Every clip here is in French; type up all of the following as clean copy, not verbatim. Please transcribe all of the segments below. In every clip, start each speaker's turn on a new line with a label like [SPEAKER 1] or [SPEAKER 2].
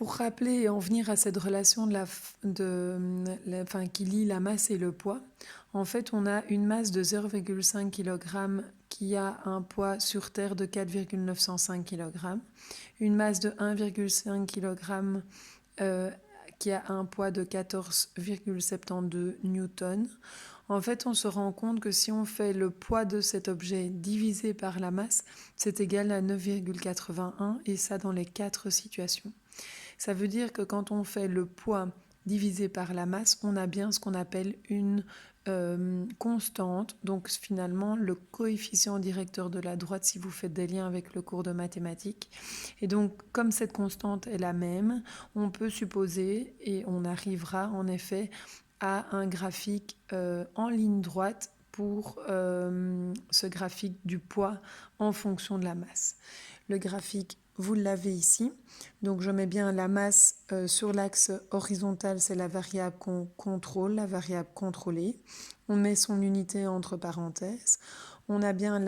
[SPEAKER 1] Pour rappeler et en venir à cette relation qui lie la masse et le poids, en fait, on a une masse de 0,5 kg qui a un poids sur Terre de 4,905 kg, une masse de 1,5 kg qui a un poids de 14,72 newtons. En fait, on se rend compte que si on fait le poids de cet objet divisé par la masse, c'est égal à 9,81 et ça dans les 4 situations. Ça veut dire que quand on fait le poids divisé par la masse, on a bien ce qu'on appelle une constante, donc finalement le coefficient directeur de la droite si vous faites des liens avec le cours de mathématiques. Et donc comme cette constante est la même, on peut supposer et on arrivera en effet à un graphique en ligne droite pour ce graphique du poids en fonction de la masse. Le graphique, vous l'avez ici. Donc je mets bien la masse sur l'axe horizontal, c'est la variable qu'on contrôle, la variable contrôlée. On met son unité entre parenthèses. On a bien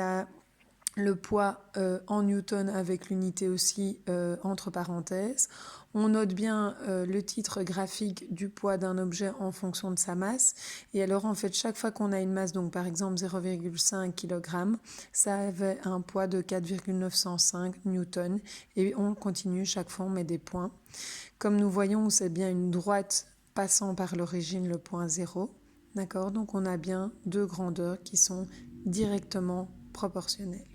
[SPEAKER 1] le poids en newton avec l'unité aussi entre parenthèses. On note bien le titre graphique du poids d'un objet en fonction de sa masse. Et alors en fait, chaque fois qu'on a une masse, donc par exemple 0,5 kg, ça avait un poids de 4,905 newtons. Et on continue, chaque fois on met des points. Comme nous voyons, c'est bien une droite passant par l'origine, le point 0. D'accord ? Donc on a bien deux grandeurs qui sont directement proportionnelles.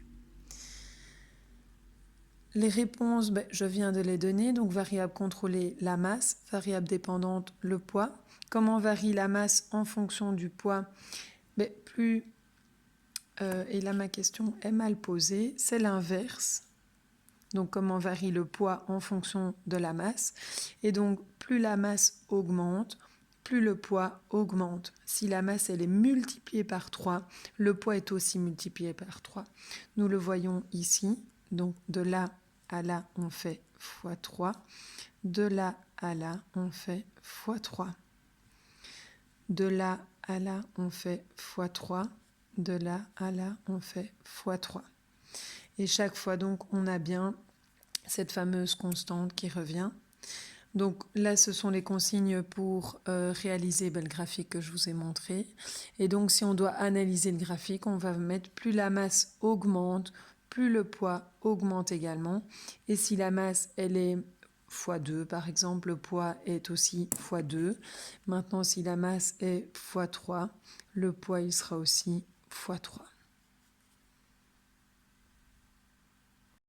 [SPEAKER 1] Les réponses, je viens de les donner. Donc variable contrôlée, la masse. Variable dépendante, le poids. Comment varie la masse en fonction du poids ? Et là ma question est mal posée. C'est l'inverse. Donc comment varie le poids en fonction de la masse. Et donc plus la masse augmente, plus le poids augmente. Si la masse elle est multipliée par 3, le poids est aussi multiplié par 3. Nous le voyons ici. Donc de là à là, on fait x3. De là à là, on fait x3. De là à là, on fait x3. De là à là, on fait x3. Et chaque fois, donc, on a bien cette fameuse constante qui revient. Donc là, ce sont les consignes pour réaliser le graphique que je vous ai montré. Et donc, si on doit analyser le graphique, on va mettre plus la masse augmente, plus le poids augmente également. Et si la masse, elle est x2, par exemple, le poids est aussi x2. Maintenant, si la masse est x3, le poids, il sera aussi x3.